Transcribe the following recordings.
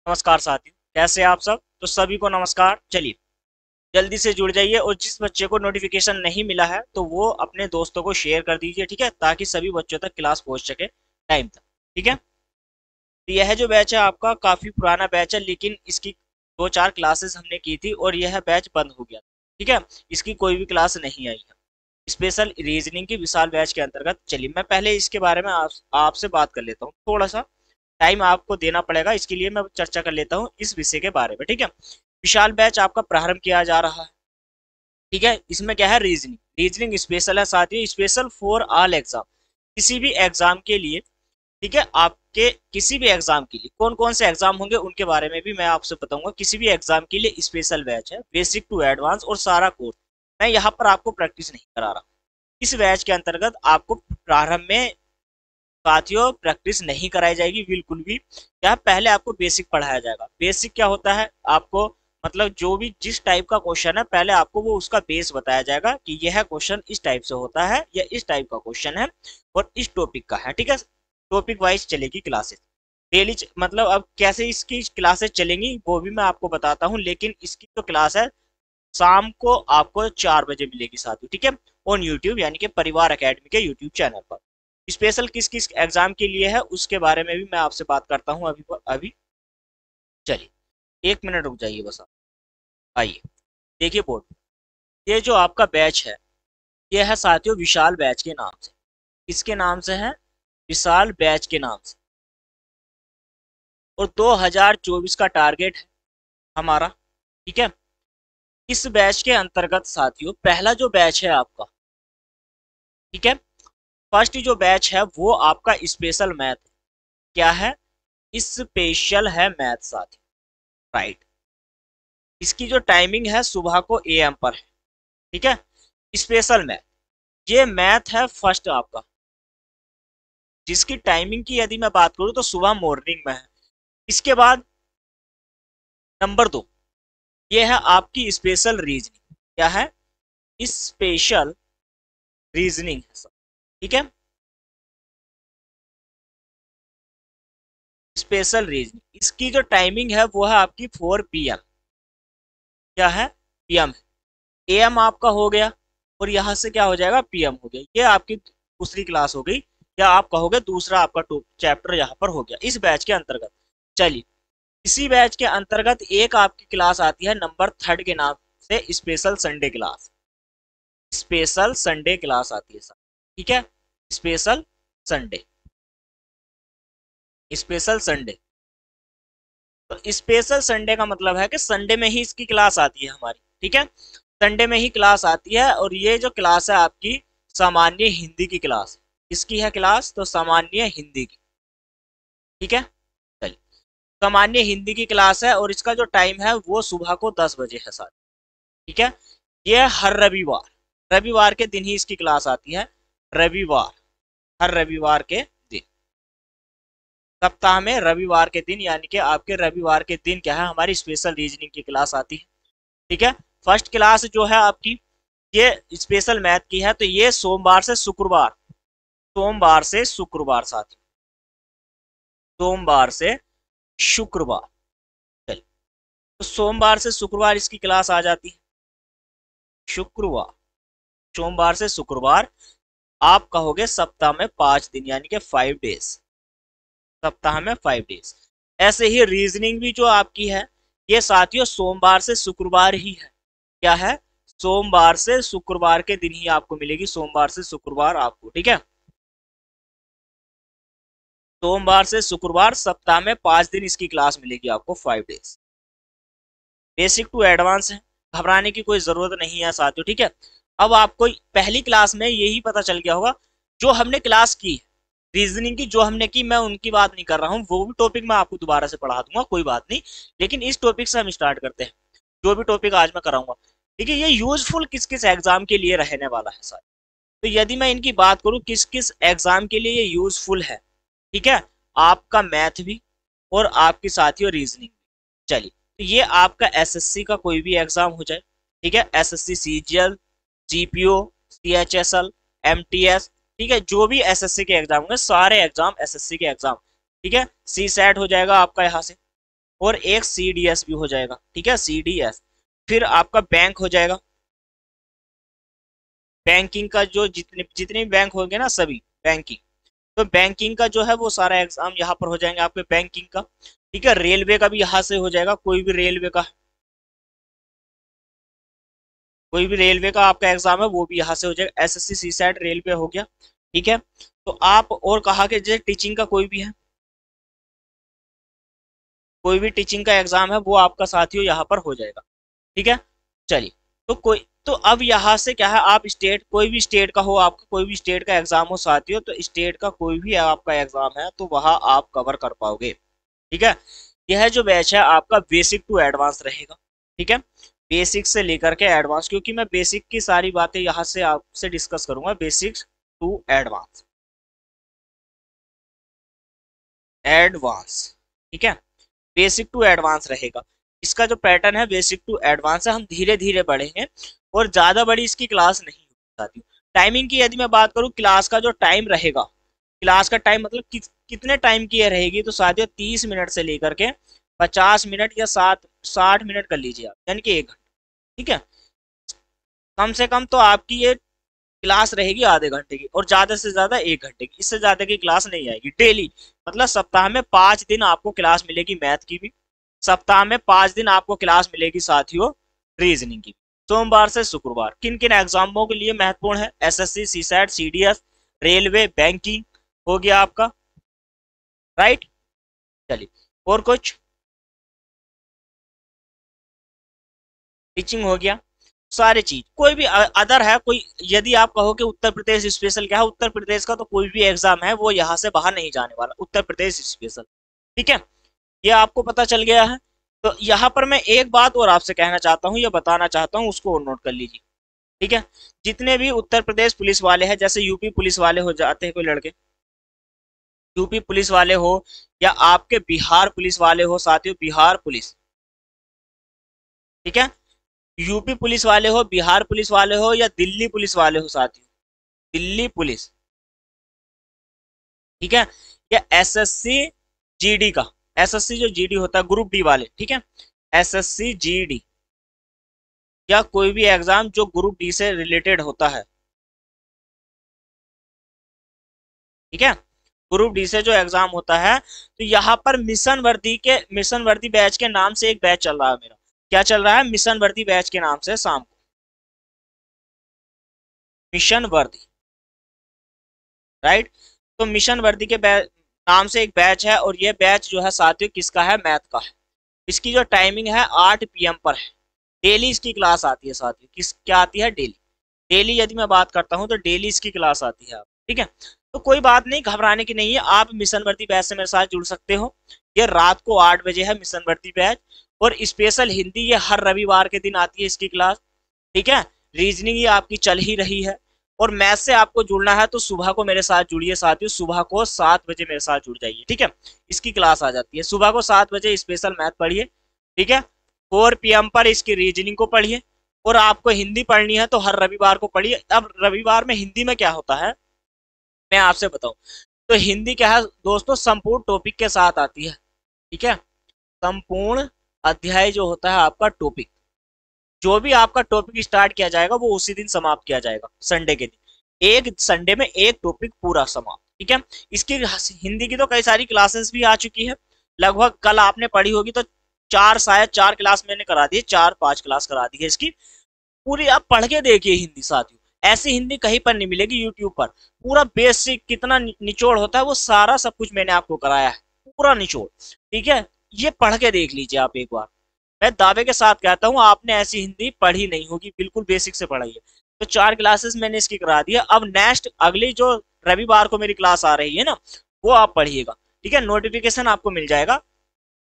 नमस्कार साथियों, कैसे हैं आप सब। तो सभी को नमस्कार। चलिए जल्दी से जुड़ जाइए और जिस बच्चे को नोटिफिकेशन नहीं मिला है तो वो अपने दोस्तों को शेयर कर दीजिए, ठीक है, ताकि सभी बच्चों तक क्लास पहुंच सके टाइम तक। ठीक है, तो यह जो बैच है आपका काफी पुराना बैच है, लेकिन इसकी दो चार क्लासेस हमने की थी और यह बैच बंद हो गया। ठीक है, इसकी कोई भी क्लास नहीं आई है स्पेशल रीजनिंग की विशाल बैच के अंतर्गत। चलिए मैं पहले इसके बारे में आपसे बात कर लेता हूँ। थोड़ा सा टाइम आपको देना पड़ेगा, इसके लिए मैं चर्चा कर लेता हूँ इस विषय के बारे में। ठीक है, विशाल बैच आपका प्रारंभ किया जा रहा है। ठीक है, इसमें क्या है, रीजनिंग। रीजनिंग स्पेशल है साथियों, स्पेशल फॉर ऑल एग्जाम, किसी भी एग्जाम के लिए। ठीक है, आपके किसी भी एग्जाम के लिए कौन कौन से एग्जाम होंगे उनके बारे में भी मैं आपसे बताऊंगा। किसी भी एग्जाम के लिए स्पेशल बैच है, बेसिक टू एडवांस और सारा कोर्स। मैं यहाँ पर आपको प्रैक्टिस नहीं करा रहा। इस बैच के अंतर्गत आपको प्रारंभ में साथियों प्रैक्टिस नहीं कराई जाएगी बिल्कुल भी। क्या पहले आपको बेसिक पढ़ाया जाएगा। बेसिक क्या होता है, आपको मतलब जो भी जिस टाइप का क्वेश्चन है पहले आपको वो उसका बेस बताया जाएगा कि यह क्वेश्चन इस टाइप से होता है या इस टाइप का क्वेश्चन है और इस टॉपिक का है। ठीक है, टॉपिक वाइज चलेगी क्लासेस डेली। मतलब अब कैसे इसकी क्लासेस चलेंगी वो भी मैं आपको बताता हूँ, लेकिन इसकी जो क्लास है शाम को आपको 4 बजे मिलेगी साथियों। ठीक है, ऑन यूट्यूब यानी कि परिवार एकेडमी के यूट्यूब चैनल पर। स्पेशल किस किस एग्जाम के लिए है उसके बारे में भी मैं आपसे बात करता हूँ अभी। चलिए 1 मिनट रुक जाइए बस आप। आइए देखिए बोर्ड, ये जो आपका बैच है ये है साथियों विशाल बैच के नाम से। किसके नाम से है, विशाल बैच के नाम से। और 2024 का टारगेट है हमारा। ठीक है, इस बैच के अंतर्गत साथियों पहला जो बैच है आपका, ठीक है, फर्स्ट जो बैच है वो आपका स्पेशल मैथ। क्या है, स्पेशल है मैथ साथियों, राइट। इसकी जो टाइमिंग है सुबह को AM पर है। ठीक है, स्पेशल मैथ, ये मैथ है फर्स्ट आपका, जिसकी टाइमिंग की यदि मैं बात करूं तो सुबह मॉर्निंग में है। इसके बाद नंबर 2, ये है आपकी स्पेशल रीजनिंग। क्या है, स्पेशल रीजनिंग है सब। ठीक है, स्पेशल रीजनिंग, इसकी जो टाइमिंग है वो है आपकी 4 PM। क्या है, PM है। AM आपका हो गया और यहां से क्या हो जाएगा, PM हो गया। ये आपकी दूसरी क्लास हो गई, या आप कहोगे दूसरा आपका चैप्टर यहाँ पर हो गया इस बैच के अंतर्गत। चलिए इसी बैच के अंतर्गत एक आपकी क्लास आती है नंबर 3 के नाम से, special Sunday class. Special Sunday class आती है सर। ठीक है, स्पेशल संडे, स्पेशल संडे। तो स्पेशल संडे का मतलब है कि संडे में ही इसकी क्लास आती है हमारी। ठीक है, संडे में ही क्लास आती है और ये जो क्लास है आपकी सामान्य हिंदी की क्लास है। किसकी है क्लास, तो सामान्य हिंदी की। ठीक है, चलिए सामान्य हिंदी की क्लास है और इसका जो टाइम है वो सुबह को 10 बजे है सर। ठीक है, ये हर रविवार, रविवार के दिन ही इसकी क्लास आती है। रविवार, हर रविवार के दिन, सप्ताह में रविवार के दिन, यानी कि आपके रविवार के दिन क्या है, हमारी स्पेशल रीजनिंग की क्लास आती है। ठीक है, फर्स्ट क्लास जो है आपकी ये स्पेशल मैथ की है, तो ये सोमवार से शुक्रवार, सोमवार से शुक्रवार साथी, सोमवार से शुक्रवार। चलिए तो सोमवार से शुक्रवार इसकी क्लास आ जाती है। शुक्रवार, सोमवार से शुक्रवार, आप कहोगे सप्ताह में 5 दिन यानी कि 5 डेज, सप्ताह में 5 डेज। ऐसे ही रीजनिंग भी जो आपकी है ये साथियों सोमवार से शुक्रवार ही है। क्या है, सोमवार से शुक्रवार के दिन ही आपको मिलेगी, सोमवार से शुक्रवार आपको। ठीक है, सोमवार से शुक्रवार, सप्ताह में 5 दिन इसकी क्लास मिलेगी आपको, 5 डेज। बेसिक टू एडवांस है, घबराने की कोई जरूरत नहीं है साथियों। ठीक है, अब आपको पहली क्लास में यही पता चल गया होगा जो हमने क्लास की रीजनिंग की, जो हमने की, मैं उनकी बात नहीं कर रहा हूँ, वो भी टॉपिक मैं आपको दोबारा से पढ़ा दूंगा, कोई बात नहीं। लेकिन इस टॉपिक से हम स्टार्ट करते हैं, जो भी टॉपिक आज मैं कराऊंगा। ठीक है, ये यूजफुल किस किस एग्जाम के लिए रहने वाला है सर। तो यदि मैं इनकी बात करूं किस किस एग्जाम के लिए ये यूजफुल है, ठीक है, आपका मैथ भी और आपकी साथियों रीजनिंग भी। चलिए तो ये आपका एसएससी का कोई भी एग्जाम हो जाए, ठीक है, SSC CGL, GPO, CHSL, MTS, ठीक है, जो भी एसएससी के एग्जाम होंगे सारे एग्जाम एसएससी के एग्जाम। ठीक है, सी सेट हो जाएगा आपका यहाँ से, और एक CDS भी हो जाएगा, ठीक है, CDS। फिर आपका बैंक हो जाएगा, बैंकिंग का जो जितने जितने भी बैंक होंगे ना सभी बैंकिंग, तो बैंकिंग का जो है वो सारा एग्जाम यहाँ पर हो जाएंगे आपके बैंकिंग का, ठीक है। रेलवे का भी यहाँ से हो जाएगा, कोई भी रेलवे का आपका एग्जाम है वो भी यहाँ से हो जाएगा। SSC CSAT रेलवे हो गया, ठीक है। तो आप और कहा कि जैसे टीचिंग का कोई भी है, कोई भी टीचिंग का एग्जाम है वो आपका साथियों यहाँ पर हो जाएगा, ठीक है। चलिए, तो अब यहाँ से क्या है, आप स्टेट, कोई भी स्टेट का हो, आपका कोई भी स्टेट का एग्जाम हो साथियों, तो स्टेट का कोई भी आपका एग्जाम है तो वहाँ आप कवर कर पाओगे, ठीक है। यह जो बैच है आपका बेसिक टू एडवांस रहेगा, ठीक है। बेसिक से लेकर के एडवांस, क्योंकि मैं बेसिक की सारी बातें यहाँ से आपसे डिस्कस करूंगा, बेसिक टू एडवांस, एडवांस, ठीक है। बेसिक टू एडवांस रहेगा। इसका जो पैटर्न है बेसिक टू एडवांस है, हम धीरे धीरे बढ़ेंगे और ज्यादा बड़ी इसकी क्लास नहीं होती। टाइमिंग की यदि मैं बात करूं, क्लास का जो टाइम रहेगा, क्लास का टाइम मतलब कितने टाइम की रहेगी, तो साथियों 30 मिनट से लेकर के 50 मिनट या 60 मिनट कर लीजिए आप, यानी कि 1 घंटा, ठीक है। कम से कम तो आपकी ये क्लास रहेगी आधे घंटे की, और ज्यादा से ज्यादा 1 घंटे की, इससे ज्यादा की क्लास नहीं आएगी डेली। मतलब सप्ताह में 5 दिन आपको क्लास मिलेगी मैथ की भी, सप्ताह में 5 दिन आपको क्लास मिलेगी साथियों रीजनिंग की, सोमवार से शुक्रवार। किन किन एग्जामों के लिए महत्वपूर्ण है, SSC CSAT CDS railway banking हो गया आपका, राइट। चलिए, और कुछ, टीचिंग हो गया, सारी चीज। कोई भी अदर है कोई, यदि आप कहो कि उत्तर प्रदेश स्पेशल क्या है, उत्तर प्रदेश का तो कोई भी एग्जाम है वो यहाँ से बाहर नहीं जाने वाला, उत्तर प्रदेश स्पेशल, ठीक है। ये आपको पता चल गया है। तो यहाँ पर मैं एक बात और आपसे कहना चाहता हूँ या बताना चाहता हूँ, उसको और नोट कर लीजिए, ठीक है। जितने भी उत्तर प्रदेश पुलिस वाले हैं, जैसे यूपी पुलिस वाले हो जाते हैं कोई लड़के, यूपी पुलिस वाले हो या आपके बिहार पुलिस वाले हो साथियों, बिहार पुलिस, ठीक है। यूपी पुलिस वाले हो, बिहार पुलिस वाले हो या दिल्ली पुलिस वाले हो साथियों, दिल्ली पुलिस, ठीक है। या SSC GD का, SSC जो GD होता है ग्रुप डी वाले, ठीक है, SSC GD या कोई भी एग्जाम जो ग्रुप डी से रिलेटेड होता है, ठीक है। ग्रुप डी से जो एग्जाम होता है, तो यहाँ पर मिशन वर्दी बैच के नाम से एक बैच चल रहा है मेरा, क्या चल रहा है, मिशन वर्दी बैच के नाम से शाम को, मिशन वर्दी, राइट। तो मिशन वर्दी के नाम से एक बैच है, और ये बैच जो है साथियों किसका है, मैथ का है। इसकी जो टाइमिंग है 8 PM पर है, डेली इसकी क्लास आती है साथियों, किस क्या आती है, डेली, डेली यदि मैं बात करता हूँ तो डेली इसकी क्लास आती है, ठीक है। तो कोई बात नहीं, घबराने की नहीं है, आप मिशन वर्दी बैच से मेरे साथ जुड़ सकते हो। ये रात को 8 बजे है मिशन वर्दी बैच, और स्पेशल हिंदी ये हर रविवार के दिन आती है इसकी क्लास, ठीक है। रीजनिंग ये आपकी चल ही रही है, और मैथ से आपको जुड़ना है तो सुबह को मेरे साथ जुड़िए साथियों, सुबह को 7 बजे मेरे साथ जुड़ जाइए, ठीक है। इसकी क्लास आ जाती है सुबह को 7 बजे, स्पेशल मैथ पढ़िए, ठीक है। 4 PM पर इसकी रीजनिंग को पढ़िए, और आपको हिंदी पढ़नी है तो हर रविवार को पढ़िए। अब रविवार में हिंदी में क्या होता है मैं आपसे बताऊं, तो हिंदी क्या है दोस्तों, संपूर्ण टॉपिक के साथ आती है, ठीक है। संपूर्ण अध्याय जो होता है आपका टॉपिक, जो भी आपका टॉपिक स्टार्ट किया जाएगा वो उसी दिन समाप्त किया जाएगा, संडे के दिन, एक संडे में एक टॉपिक पूरा समाप्त, ठीक है। इसकी हिंदी की तो कई सारी क्लासेस भी आ चुकी है, लगभग कल आपने पढ़ी होगी तो शायद 4 क्लास मैंने करा दी है, 4-5 क्लास करा दी है इसकी पूरी। आप पढ़ के देखिए हिंदी साथियों, ऐसी हिंदी कहीं पर नहीं मिलेगी यूट्यूब पर। पूरा बेसिक कितना निचोड़ होता है वो सारा सब कुछ मैंने आपको कराया है, पूरा निचोड़, ठीक है। ये पढ़ के देख लीजिए आप एक बार, मैं दावे के साथ कहता हूँ आपने ऐसी हिंदी पढ़ी नहीं होगी, बिल्कुल बेसिक से पढ़ाई है। तो 4 क्लासेस मैंने इसकी करा दी है। अब नेक्स्ट अगली जो रविवार को मेरी क्लास आ रही है ना, वो आप पढ़िएगा, ठीक है। नोटिफिकेशन आपको मिल जाएगा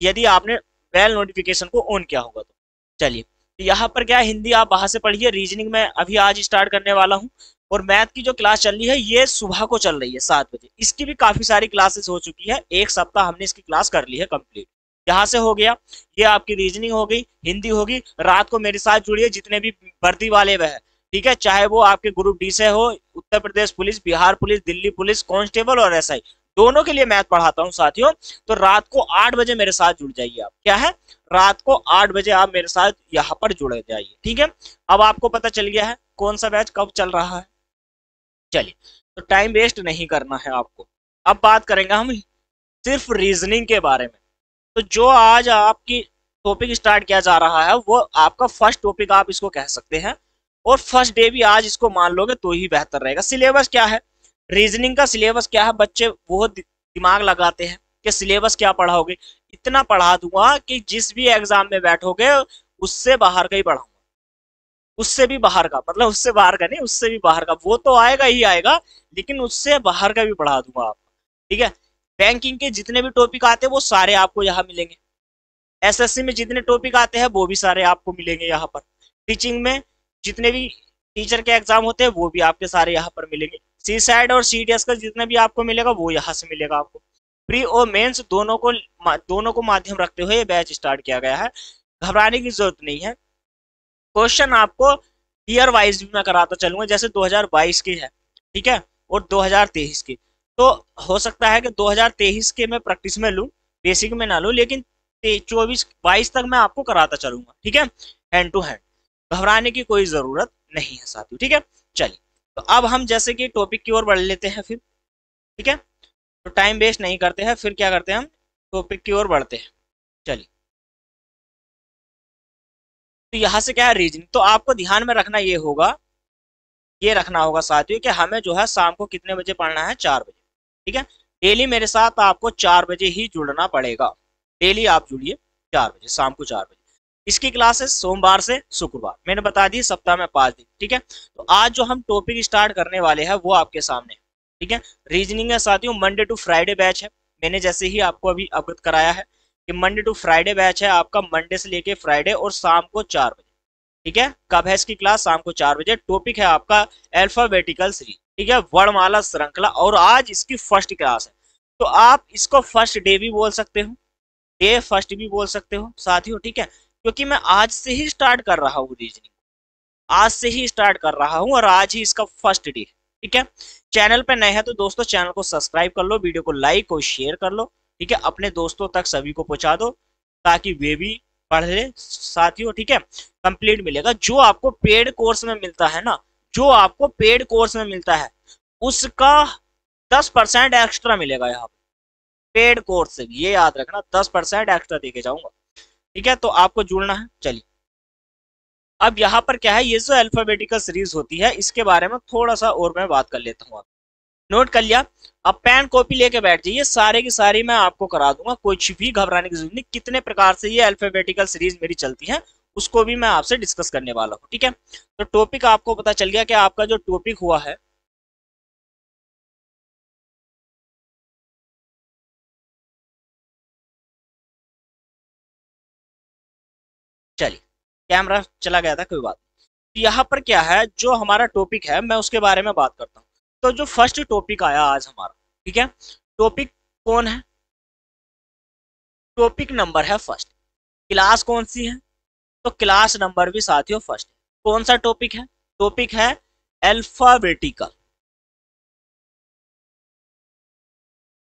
यदि आपने बेल नोटिफिकेशन को ऑन किया होगा तो। चलिए, तो यहाँ पर क्या है, हिंदी आप बाहर से पढ़िए, रीजनिंग में अभी आज स्टार्ट करने वाला हूँ, और मैथ की जो क्लास चल रही है ये सुबह को चल रही है 7 बजे। इसकी भी काफी सारी क्लासेस हो चुकी है, एक सप्ताह हमने इसकी क्लास कर ली है कंप्लीट। यहाँ से हो गया, ये आपकी रीजनिंग हो गई, हिंदी होगी। रात को मेरे साथ जुड़िए जितने भी वर्दी वाले वह, ठीक है, चाहे वो आपके ग्रुप डी से हो, Uttar Pradesh police, Bihar police, Delhi police, constable और SI, दोनों के लिए मैथ पढ़ाता हूँ साथियों। तो रात को 8 बजे मेरे साथ जुड़ जाइए आप। क्या है, रात को 8 बजे आप मेरे साथ यहाँ पर जुड़ जाइए, ठीक है। अब आपको पता चल गया है कौन सा बैच कब चल रहा है। चलिए, तो टाइम वेस्ट नहीं करना है आपको। अब बात करेंगे हम सिर्फ रीजनिंग के बारे में। तो जो आज आपकी टॉपिक स्टार्ट किया जा रहा है वो आपका फर्स्ट टॉपिक आप इसको कह सकते हैं, और फर्स्ट डे भी आज इसको मान लोगे तो ही बेहतर रहेगा। सिलेबस क्या है, रीजनिंग का सिलेबस क्या है, बच्चे बहुत दिमाग लगाते हैं कि सिलेबस क्या पढ़ाओगे। इतना पढ़ा दूंगा कि जिस भी एग्जाम में बैठोगे उससे बाहर का ही पढ़ाऊंगा, उससे भी बाहर का, मतलब उससे बाहर का नहीं, उससे भी बाहर का, वो तो आएगा ही आएगा, लेकिन उससे बाहर का भी पढ़ा दूंगा आप, ठीक है। बैंकिंग के जितने भी टॉपिक आते हैं वो सारे आपको यहाँ मिलेंगे। एसएससी में जितने टॉपिक आते हैं वो भी सारे आपको मिलेंगे यहाँ पर। टीचिंग में जितने भी टीचर के एग्जाम होते हैं वो भी आपके सारे यहाँ पर मिलेंगे। सी साइड और CDS का जितना भी आपको मिलेगा वो यहाँ से मिलेगा आपको। प्री और मेंस दोनों को माध्यम रखते हुए ये बैच स्टार्ट किया गया है। घबराने की जरूरत नहीं है। क्वेश्चन आपको ईयर वाइज भी मैं कराता चलूंगा, जैसे 2022 की है, ठीक है, और 2023 की। तो हो सकता है कि 2023 के मैं प्रैक्टिस में लूँ, बेसिक में ना लूँ, लेकिन 24-22 तक मैं आपको कराता चलूंगा, ठीक है, हैंड टू हैंड। घबराने की कोई जरूरत नहीं है साथियों, ठीक है। चलिए, तो अब हम जैसे कि टॉपिक की ओर बढ़ लेते हैं फिर, ठीक है। तो टाइम वेस्ट नहीं करते हैं, फिर क्या करते हैं हम टॉपिक की ओर बढ़ते हैं। चलिए, तो यहाँ से क्या है, रीजनिंग। तो आपको ध्यान में रखना ये रखना होगा साथियों कि हमें जो है शाम को कितने बजे पढ़ना है, 4 बजे, ठीक है। डेली मेरे साथ आपको 4 बजे ही जुड़ना पड़ेगा। डेली आप जुड़िए 4 बजे, शाम को 4 बजे। इसकी क्लासेस सोमवार से शुक्रवार, मैंने बता दी, सप्ताह में 5 दिन, ठीक है। तो आज जो हम टॉपिक स्टार्ट करने वाले हैं वो आपके सामने है, ठीक है। रीजनिंग है साथियों, मंडे टू फ्राइडे बैच है। मैंने जैसे ही आपको अभी अवगत कराया है कि मंडे टू फ्राइडे बैच है आपका, मंडे से लेके फ्राइडे, और शाम को 4 बजे, ठीक है। कब है इसकी क्लास, शाम को 4 बजे। टॉपिक है आपका अल्फाबेटिकल सीरीज, ठीक है, वर्णमाला श्रृंखला, और आज इसकी फर्स्ट क्लास है। तो आप इसको फर्स्ट डे भी बोल सकते हो, डे फर्स्ट भी बोल सकते हो साथियों, ठीक है, क्योंकि मैं आज से ही स्टार्ट कर रहा हूँ रीजनिंग, आज से ही स्टार्ट कर रहा हूँ, और आज ही इसका फर्स्ट डे है, ठीक है। चैनल पे नए हैं तो दोस्तों चैनल को सब्सक्राइब कर लो, वीडियो को लाइक और शेयर कर लो, ठीक है, अपने दोस्तों तक सभी को पहुंचा दो ताकि वे भी पढ़ ले साथियों, ठीक है। कंप्लीट मिलेगा जो आपको पेड कोर्स में मिलता है ना, जो आपको पेड कोर्स में मिलता है उसका 10% एक्स्ट्रा मिलेगा यहाँ पे। पेड कोर्स से ये याद रखना, 10% एक्स्ट्रा देके जाऊंगा, ठीक है। तो आपको जुड़ना है। चलिए, अब यहाँ पर क्या है, ये जो अल्फाबेटिकल सीरीज होती है इसके बारे में थोड़ा सा और मैं बात कर लेता हूँ। नोट कर लिया, अब पेन कॉपी लेके बैठ जाइए, सारे की सारी मैं आपको करा दूंगा, कुछ भी घबराने की जरूरत नहीं। कितने प्रकार से ये अल्फाबेटिकल सीरीज मेरी चलती है उसको भी मैं आपसे डिस्कस करने वाला हूँ, ठीक है। तो टॉपिक आपको पता चल गया कि आपका जो टॉपिक हुआ है, चलिए, कैमरा चला गया था, कोई बात नहीं। तो यहाँ पर क्या है, जो हमारा टॉपिक है मैं उसके बारे में बात करता हूँ। तो जो फर्स्ट टॉपिक आया आज हमारा, ठीक है, टॉपिक कौन है, टॉपिक नंबर है फर्स्ट। क्लास कौन सी है, तो क्लास नंबर भी साथियों फर्स्ट है। कौन सा टॉपिक है, टॉपिक है अल्फाबेटिकल,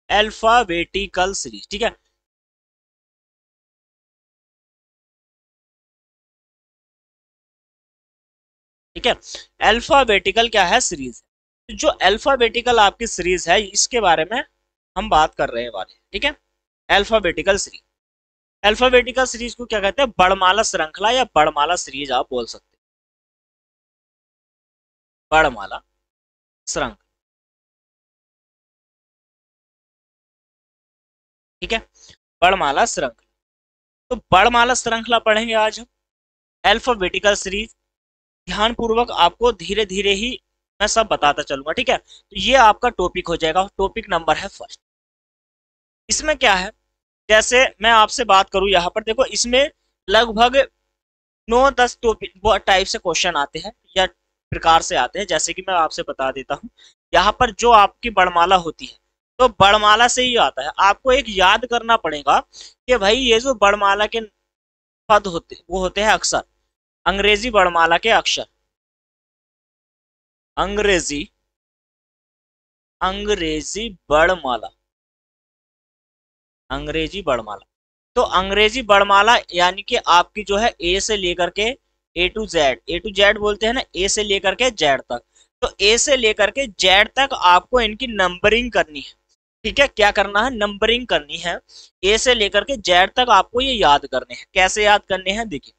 अल्फाबेटिकल सीरीज, ठीक है। ठीक है, अल्फाबेटिकल क्या है, सीरीज है। जो अल्फाबेटिकल आपकी सीरीज है इसके बारे में हम बात कर रहे वाले हैं, ठीक है। अल्फाबेटिकल सीरीज, अल्फाबेटिकल सीरीज को क्या कहते हैं, बड़माला श्रृंखला या बड़माला सीरीज आप बोल सकते हैं, बड़माला श्रृंखला, ठीक है, बड़माला श्रृंखला। तो बड़माला श्रृंखला पढ़ेंगे आज हम, अल्फाबेटिकल सीरीज। ध्यान पूर्वक आपको धीरे धीरे ही मैं सब बताता चलूंगा, ठीक है। तो ये आपका टॉपिक हो जाएगा, टॉपिक नंबर है फर्स्ट। इसमें क्या है, जैसे मैं आपसे बात करूं यहाँ पर देखो, इसमें लगभग 9-10 टॉपिक टाइप से क्वेश्चन आते हैं या प्रकार से आते हैं। जैसे कि मैं आपसे बता देता हूँ, यहाँ पर जो आपकी बड़माला होती है तो बड़माला से ही आता है। आपको एक याद करना पड़ेगा कि भाई ये जो बड़माला के पद होते वो होते हैं अक्षर, अंग्रेजी बड़माला के अक्षर, अंग्रेजी अंग्रेजी बड़माला, अंग्रेजी वर्णमाला। तो अंग्रेजी वर्णमाला यानी कि आपकी जो है ए से लेकर के ए टू जेड बोलते हैं ना, ए से लेकर के जेड तक। तो ए से लेकर के जेड तक आपको इनकी नंबरिंग करनी है। ठीक है, क्या करना है, नंबरिंग करनी है। ए से लेकर के जेड तक आपको ये याद करने हैं। कैसे याद करने हैं, देखिए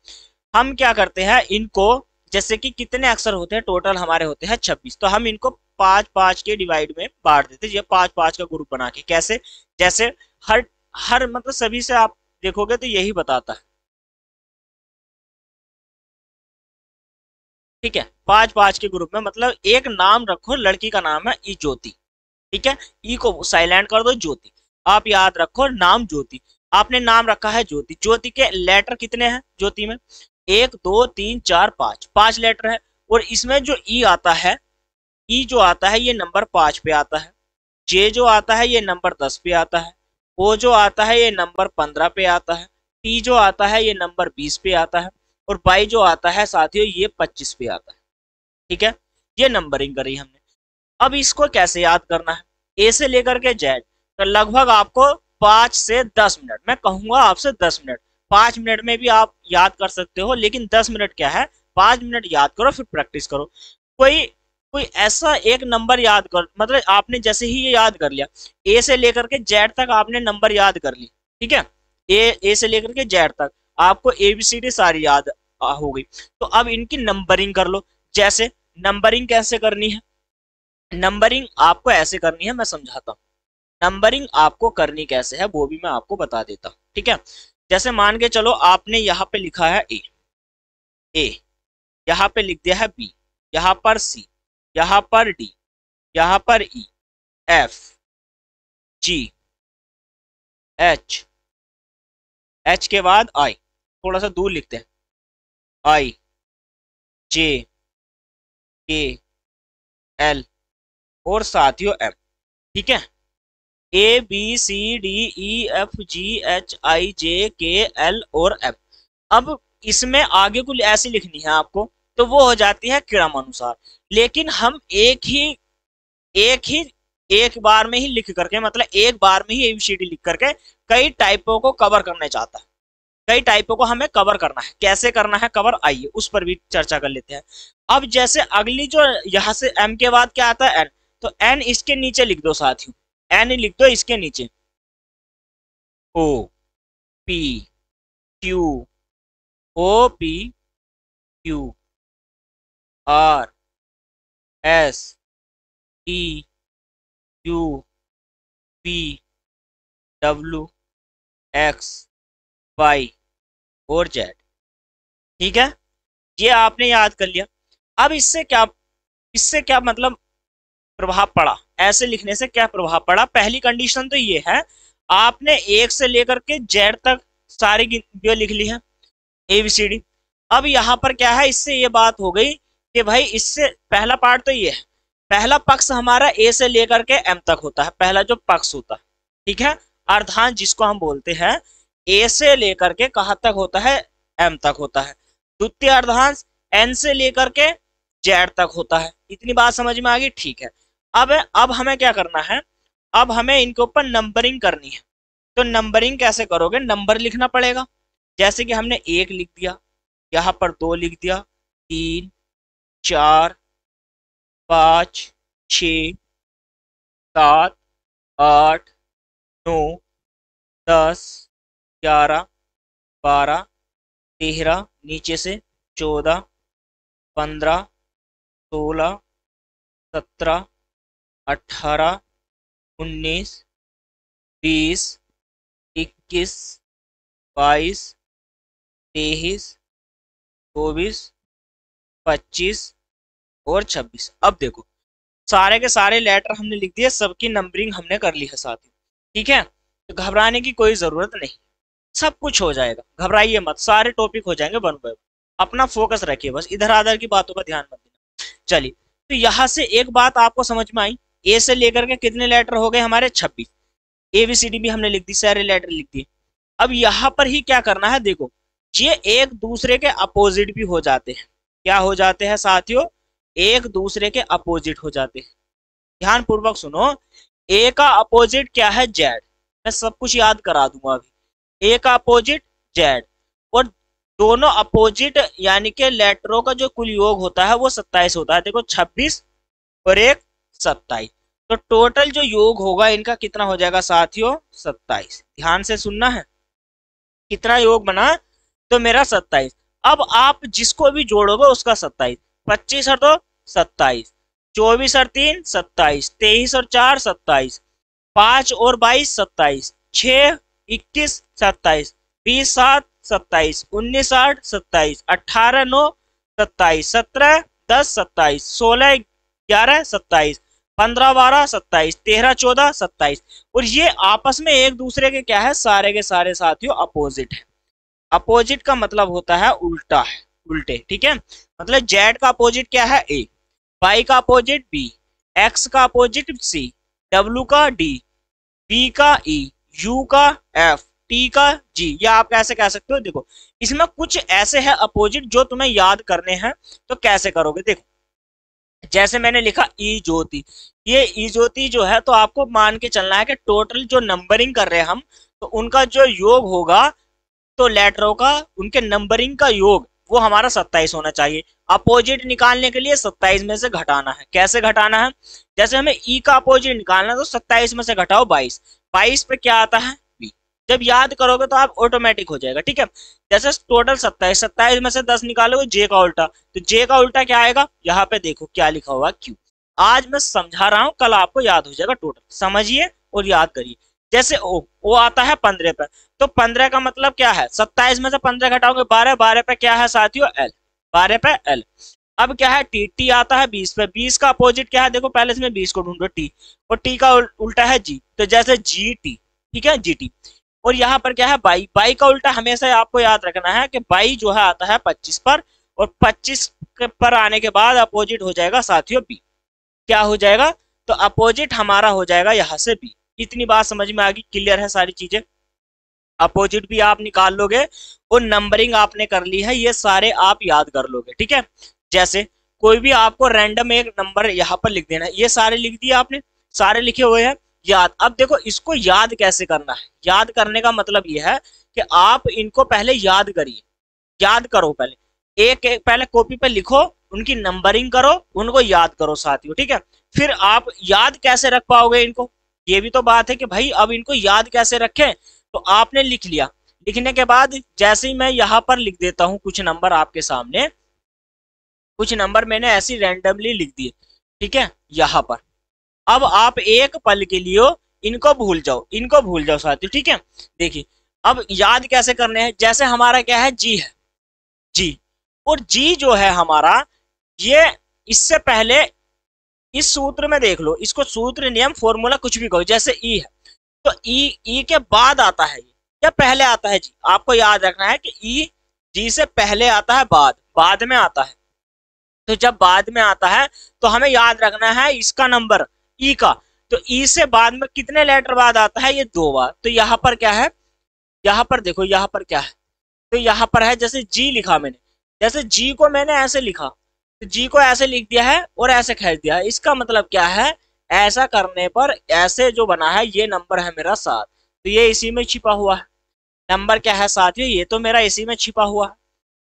हम क्या करते हैं इनको, जैसे कि कितने अक्षर होते हैं टोटल हमारे होते हैं 26, तो हम इनको 5-5 के डिवाइड में बांट देते हैं, ये 5-5 का ग्रुप बना के। कैसे, जैसे हर हर मतलब सभी से आप देखोगे तो यही बताता है। ठीक है, 5-5 के ग्रुप में, मतलब एक नाम रखो, लड़की का नाम है ई ज्योति। ठीक है, ई को साइलेंट कर दो, ज्योति। आप याद रखो नाम ज्योति, आपने नाम रखा है ज्योति। ज्योति के लेटर कितने हैं ज्योति में, 1 2 3 4 5, 5 लेटर है। और इसमें जो ई आता है, ई जो आता है ये नंबर 5 पे आता है। जे जो आता है ये नंबर 10 पे आता है। ओ जो आता है ये नंबर 15 पे आता है। टी जो आता है ये नंबर 20 पे आता है। और बाई जो आता है साथियों ये 25 पे आता है। ठीक है, ये नंबरिंग करी हमने। अब इसको कैसे याद करना है, ए से लेकर के जेड, तो लगभग आपको 5 से 10 मिनट, मैं कहूंगा आपसे 10 मिनट। 5 मिनट में भी आप याद कर सकते हो, लेकिन 10 मिनट क्या है, 5 मिनट याद करो फिर प्रैक्टिस करो। कोई कोई ऐसा एक नंबर याद कर, मतलब आपने जैसे ही ये याद कर लिया, ए से लेकर के जेड तक आपने नंबर याद कर ली। ठीक है, ए से लेकर के जेड तक आपको एबीसीडी सारी याद हो गई। तो अब इनकी नंबरिंग कर लो। जैसे नंबरिंग कैसे करनी है, नंबरिंग आपको ऐसे करनी है, मैं समझाता हूँ। नंबरिंग आपको करनी कैसे है वो भी मैं आपको बता देता हूँ। ठीक है, जैसे मान के चलो आपने यहाँ पे लिखा है ए, यहाँ पे लिख दिया है बी, यहाँ पर सी, यहाँ पर डी, यहाँ पर ई, एफ, जी, एच, एच के बाद आई, थोड़ा सा दूर लिखते हैं, आई, जे, के, एल और साथियों एम। ठीक है, A B C D E F G H I J K L और एम। अब इसमें आगे कुछ ऐसी लिखनी है आपको, तो वो हो जाती है क्रमानुसार। लेकिन हम एक ही एक बार में ही लिख करके, मतलब एक बार में ही एबीसीडी लिख करके कई टाइपों को कवर करना चाहता है। कई टाइपों को हमें कवर करना है। कैसे करना है कवर, आइए उस पर भी चर्चा कर लेते हैं। अब जैसे अगली जो यहाँ से एम के बाद क्या आता है, एन, तो एन इसके नीचे लिख दो साथियों, एन लिख दो इसके नीचे। O P Q, O P Q, R S T Q P W X Y और जेड। ठीक है, ये आपने याद कर लिया। अब इससे क्या मतलब प्रभाव पड़ा, ऐसे लिखने से क्या प्रभाव पड़ा। पहली कंडीशन तो ये है, आपने एक से लेकर के जेड तक सारी जो लिख ली है एबीसीडी। अब यहाँ पर क्या है, इससे ये बात हो गई कि भाई इससे पहला पार्ट तो ये है, पहला पक्ष हमारा ए से लेकर के एम तक होता है, पहला जो पक्ष होता है। ठीक है, अर्धांश जिसको हम बोलते हैं, ए से लेकर के कहाँ तक होता है, एम तक होता है। द्वितीय अर्धांश एन से लेकर के जेड तक होता है। इतनी बात समझ में आ गई, ठीक है। अब हमें क्या करना है, अब हमें इनके ऊपर नंबरिंग करनी है। तो नंबरिंग कैसे करोगे, नंबर लिखना पड़ेगा। जैसे कि हमने 1 लिख दिया, यहाँ पर 2 लिख दिया, 3 4 5 6 7 8 9 10 11 12 13, नीचे से 14 15 16 17 18 19 20 21 22 23 24 25 और 26। अब देखो सारे के सारे लेटर हमने लिख दिए, सबकी नंबरिंग हमने कर ली है साथ ही। ठीक है, तो घबराने की कोई जरूरत नहीं, सब कुछ हो जाएगा, घबराइए मत, सारे टॉपिक हो जाएंगे वन बाय वन। अपना फोकस रखिए, बस इधर आधर की बातों पर ध्यान मत देना। चलिए, तो यहाँ से एक बात आपको समझ में आई, ए से लेकर के कितने लेटर हो गए हमारे 26, एबीसीडी भी हमने लिख दी, सारे लेटर लिख दिए। अब यहाँ पर ही क्या करना है, देखो ये एक दूसरे के अपोजिट भी हो जाते हैं। क्या हो जाते हैं साथियों, एक दूसरे के अपोजिट हो जाते हैं। ध्यान पूर्वक सुनो, ए का अपोजिट क्या है, जेड, मैं सब कुछ याद करा दूंगा अभी। ए का अपोजिट जेड, और दोनों अपोजिट यानी कि लेटरों का जो कुल योग होता है वो 27 होता है। देखो 26 और 1 27, तो टोटल जो योग होगा इनका कितना हो जाएगा साथियों 27। ध्यान से सुनना है, कितना योग बना, तो मेरा 27। अब आप जिसको भी जोड़ोगे उसका 27, 25 और 2 27, 24 और 3 27, 23 और 4 27, 5 और 22 27, 6 21 27, 20 7 27, 19 8 27, 18 9 27, 17 10 27, 16 11 27, 15 12 27, 13 14 27। और ये आपस में एक दूसरे के क्या है, सारे के सारे साथियों अपोजिट है। अपोजिट का मतलब होता है उल्टा है, उल्टे, ठीक है। मतलब जेड का अपोजिट क्या है ए, वाई का अपोजिट बी, एक्स का अपोजिट सी, डब्ल्यू का डी, बी का ई, यू का एफ, टी का जी। या आप कैसे कह सकते हो, देखो इसमें कुछ ऐसे है अपोजिट जो तुम्हें याद करने हैं, तो कैसे करोगे, देखो जैसे मैंने लिखा ई ज्योति, ये ई ज्योति जो है तो आपको मान के चलना है कि टोटल जो नंबरिंग कर रहे हैं हम, तो उनका जो योग होगा, तो लेटरों का उनके नंबरिंग का योग वो हमारा 27 होना चाहिए। अपोजिट निकालने के लिए 27 में से घटाना है। कैसे घटाना है, जैसे हमें ई का अपोजिट निकालना है तो 27 में से घटाओ 22, 22 पे क्या आता है बी। जब याद करोगे तो आप ऑटोमेटिक हो जाएगा, ठीक है। जैसे टोटल 27, 27 में से 10 निकालोगे जे का उल्टा, तो जे का उल्टा क्या आएगा, यहाँ पे देखो क्या लिखा हुआ क्यू। आज मैं समझा रहा हूँ, कल आपको याद हो जाएगा। टोटल समझिए और याद करिए। जैसे ओ आता है 15 पे, तो 15 का मतलब क्या है, 27 में से 15 घटाओगे 12, 12 पे क्या है साथियों एल, 12 पे एल। अब क्या है टी, टी आता है 20 पे, 20 का अपोजिट क्या है, देखो पहले इसमें 20 को ढूंढो टी, और टी का उल्टा है जी, तो जैसे जी टी, ठीक है जी टी। और यहाँ पर क्या है बाई, बाई का उल्टा हमेशा आपको याद रखना है कि बाई जो है आता है 25 पर, और 25 पर आने के बाद अपोजिट हो जाएगा साथियों बी। क्या हो जाएगा, तो अपोजिट हमारा हो जाएगा यहाँ से बी। इतनी बात समझ में आ गई, क्लियर है सारी चीजें। अपोजिट भी आप निकाल लोगे और नंबरिंग आपने कर ली है, ये सारे आप याद कर लोगे, ठीक है। जैसे कोई भी आपको रैंडम एक नंबर यहाँ पर लिख देना है, ये सारे लिख दिए आपने, सारे लिखे हुए हैं याद। अब देखो इसको याद कैसे करना है, याद करने का मतलब ये है कि आप इनको पहले याद करिए, याद करो पहले, एक एक पहले कॉपी पे लिखो, उनकी नंबरिंग करो, उनको याद करो साथियों, ठीक है। फिर आप याद कैसे रख पाओगे इनको, ये भी तो बात है कि भाई अब इनको याद कैसे रखें। तो आपने लिख लिया, लिखने के बाद जैसे ही मैं यहाँ पर लिख देता हूँ कुछ नंबर आपके सामने, कुछ नंबर मैंने ऐसी रैंडमली लिख दिए, ठीक है यहाँ पर। अब आप एक पल के लिए इनको भूल जाओ, इनको भूल जाओ साथियों, ठीक है। देखिए अब याद कैसे करने हैं, जैसे हमारा क्या है जी है, जी, और जी जो है हमारा, ये इससे पहले इस सूत्र में देख लो, इसको सूत्र नियम फॉर्मूला कुछ भी कहो, जैसे ई है तो ई के बाद आता है या पहले आता है जी, आपको याद रखना है कि ई जी से पहले आता है, बाद में आता है। तो जब बाद में आता है तो हमें याद रखना है इसका नंबर ई का, तो ई से बाद में कितने लेटर बाद आता है, ये 2 बार। तो यहाँ पर क्या है, यहाँ पर देखो यहाँ पर क्या है, तो यहाँ पर है जैसे जी लिखा मैंने, जैसे जी को मैंने ऐसे लिखा, तो जी को ऐसे लिख दिया है और ऐसे खींच दिया है। इसका मतलब क्या है, ऐसा करने पर ऐसे जो बना है ये नंबर है मेरा 7, तो ये इसी में छिपा हुआ है। नंबर क्या है साथियों, ये तो मेरा इसी में छिपा हुआ है,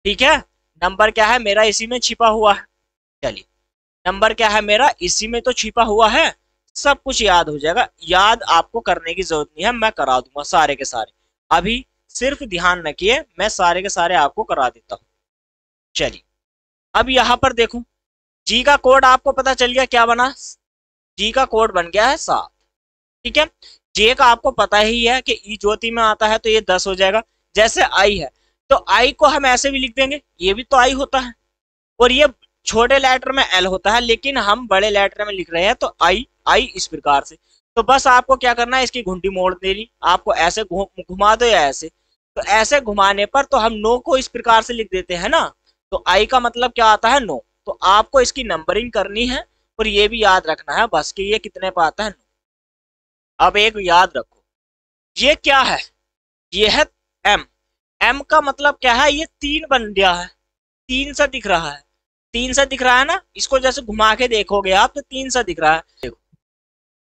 ठीक है। नंबर क्या है मेरा इसी में छिपा हुआ है। चलिए नंबर क्या है मेरा इसी में तो छिपा हुआ है, सब कुछ याद हो जाएगा। याद आपको करने की जरूरत नहीं है, मैं करा दूंगा सारे के सारे। अभी सिर्फ ध्यान रखिए, मैं सारे के सारे आपको करा देता हूँ। चलिए अब यहाँ पर देखो, जी का कोड आपको पता चल गया क्या बना, जी का कोड बन गया है 7, ठीक है। जे का आपको पता ही है कि ई ज्योति में आता है तो ये 10 हो जाएगा। जैसे आई है तो आई को हम ऐसे भी लिख देंगे, ये भी तो आई होता है, और ये छोटे लेटर में एल होता है, लेकिन हम बड़े लेटर में लिख रहे हैं तो आई, आई इस प्रकार से। तो बस आपको क्या करना है, इसकी घुंडी मोड़ देनी, आपको ऐसे घुमा दो या ऐसे, तो ऐसे घुमाने पर तो हम 9 को इस प्रकार से लिख देते हैं ना, तो आई का मतलब क्या आता है 9। तो आपको इसकी नंबरिंग करनी है और ये भी याद रखना है बस कि ये कितने पे आता है 9। अब एक याद रखो, ये क्या है, ये है एम, एम का मतलब क्या है, ये 3 बन गया है, 3 सा दिख रहा है, 3 सा दिख रहा है ना, इसको जैसे घुमा के देखोगे आप तो 3 सा दिख रहा है। देखो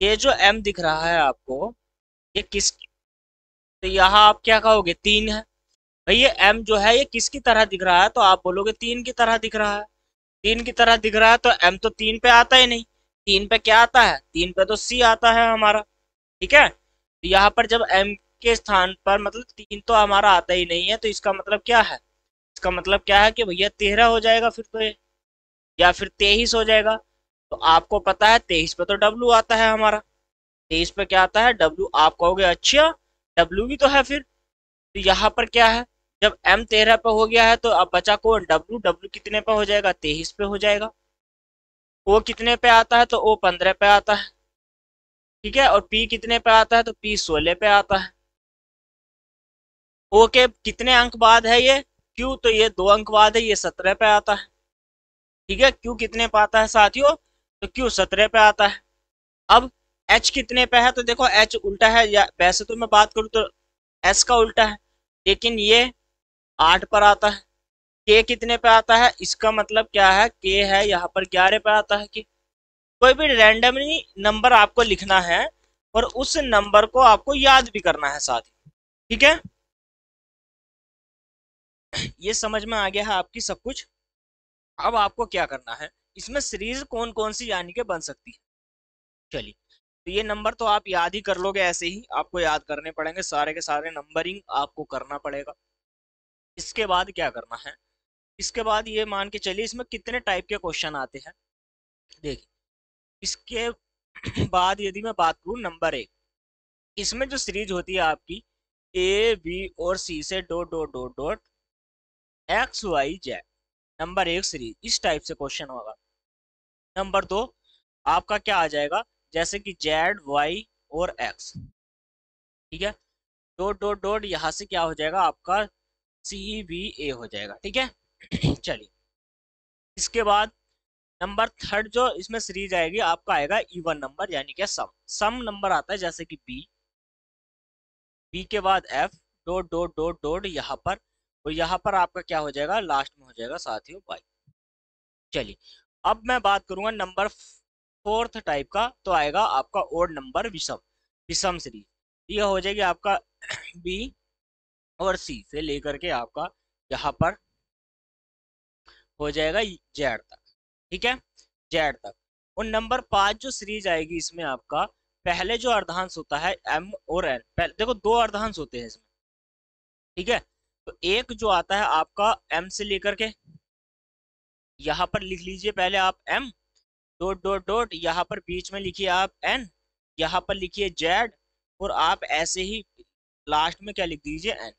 ये जो एम दिख रहा है आपको, ये किस तो यहाँ आप क्या कहोगे, 3 है। भाई ये m जो है ये किसकी तरह दिख रहा है, तो आप बोलोगे 3 की तरह दिख रहा है। 3 की तरह दिख रहा है तो m तो 3 पे आता ही नहीं। 3 पे क्या आता है, 3 पे तो c आता है हमारा। ठीक है, तो यहाँ पर जब m के स्थान पर मतलब 3 तो हमारा आता ही नहीं है, तो इसका मतलब क्या है, इसका मतलब क्या है कि भैया 13 हो जाएगा फिर तो ये, या फिर 23 हो जाएगा। तो आपको पता है 23 पे तो w आता है हमारा। 23 पे क्या आता है, w। आप कहोगे अच्छा w भी तो है फिर। तो यहाँ पर क्या है, जब m 13 पे हो गया है तो अब बचा कौन, w। w कितने पे हो जाएगा, 23 पे हो जाएगा। o कितने पे आता है, तो o 15 पे आता है। ठीक है, और p कितने पे आता है, तो p 16 पे आता है। o के कितने अंक बाद है ये, q, तो ये 2 अंक बाद है, ये 17 पे आता है। ठीक है, q कितने पे आता है साथियों, तो q 17 पे आता है। अब h कितने पे है, तो देखो h उल्टा है, या वैसे तो मैं बात करूँ तो s का उल्टा है, लेकिन ये 8 पर आता है। k कितने पे आता है, इसका मतलब क्या है, k है यहाँ पर 11 पे आता है। कि कोई भी रैंडमली नंबर आपको लिखना है और उस नंबर को आपको याद भी करना है साथ ही। ठीक है, ये समझ में आ गया है आपकी सब कुछ। अब आपको क्या करना है, इसमें सीरीज कौन कौन सी यानी कि बन सकती है। चलिए, तो ये नंबर तो आप याद ही कर लोगे, ऐसे ही आपको याद करने पड़ेंगे सारे के सारे, नंबरिंग आपको करना पड़ेगा। इसके बाद क्या करना है, इसके बाद ये मान के चलिए इसमें कितने टाइप के क्वेश्चन आते हैं। देखिए, इसके बाद यदि मैं बात करूं नंबर 1, इसमें जो सीरीज होती है आपकी ए बी और सी से dot dot dot dot X Y Z, number 1 series इस टाइप से क्वेश्चन होगा। नंबर 2 आपका क्या आ जाएगा, जैसे कि जेड वाई और एक्स। ठीक है, डॉट डॉट डॉट यहाँ से क्या हो जाएगा आपका सी बी ए हो जाएगा। ठीक है चलिए, इसके बाद नंबर 3 जो इसमें सीरीज आएगी आपका आएगा इवन नंबर, यानी कि सम। सम नंबर आता है जैसे कि बी, बी के बाद F, dot dot dot dot यहाँ पर, और यहाँ पर आपका क्या हो जाएगा, लास्ट में हो जाएगा साथियों वाई। चलिए, अब मैं बात करूंगा नंबर 4th टाइप का, तो आएगा आपका ओड नंबर विषम, विषम सीरीज। ये हो जाएगी आपका बी और सी से लेकर के आपका यहाँ पर हो जाएगा जेड तक। ठीक है, जेड तक। और नंबर 5 जो सीरीज आएगी इसमें आपका पहले जो अर्धांश होता है एम और एन, पहले देखो 2 अर्धांश होते हैं इसमें। ठीक है, तो एक जो आता है आपका एम से लेकर के, यहाँ पर लिख लीजिए पहले आप एम, डॉट डॉट डॉट यहाँ पर बीच में लिखिए आप एन, यहाँ पर लिखिए जेड, और आप ऐसे ही लास्ट में क्या लिख दीजिए एन।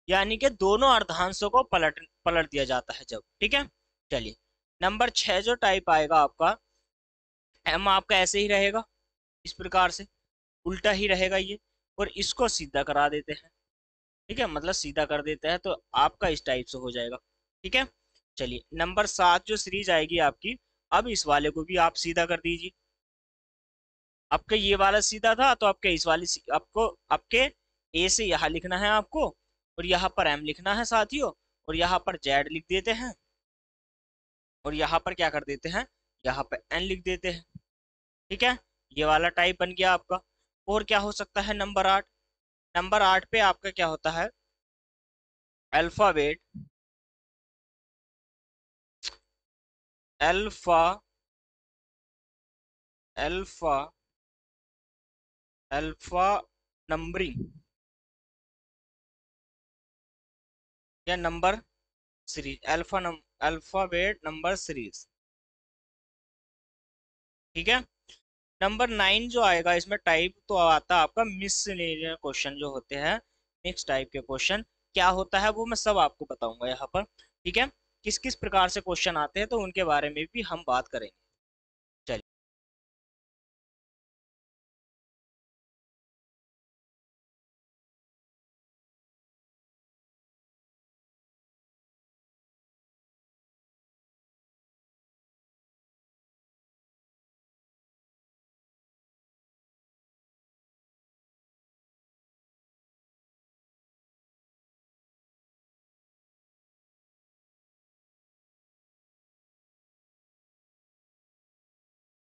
यानी कि दोनों अर्धांशों को पलट पलट दिया जाता है जब। ठीक है, चलिए, नंबर 6 जो टाइप आएगा आपका, एम आपका ऐसे ही रहेगा, इस प्रकार से उल्टा ही रहेगा ये, और इसको सीधा करा देते हैं। ठीक है, मतलब सीधा कर देते हैं तो आपका इस टाइप से हो जाएगा। ठीक है, चलिए, नंबर 7 जो सीरीज आएगी आपकी, अब इस वाले को भी आप सीधा कर दीजिए। आपका ये वाला सीधा था तो आपके इस वाले आपको आपके ए से यहाँ लिखना है आपको, और यहाँ पर एम लिखना है साथियों, और यहाँ पर जेड लिख देते हैं, और यहाँ पर क्या कर देते हैं, यहाँ पर एन लिख देते हैं। ठीक है, ये वाला टाइप बन गया आपका। और क्या हो सकता है नंबर 8, नंबर 8 पे आपका क्या होता है, alphabet, alpha alpha alpha numbering या number series, alphabet number series. ठीक है, नंबर 9 जो आएगा इसमें टाइप तो आता है आपका मिसलेनियस क्वेश्चन जो होते हैं, मिक्स टाइप के क्वेश्चन। क्या होता है वो मैं सब आपको बताऊंगा यहाँ पर। ठीक है, किस किस प्रकार से क्वेश्चन आते हैं तो उनके बारे में भी हम बात करेंगे।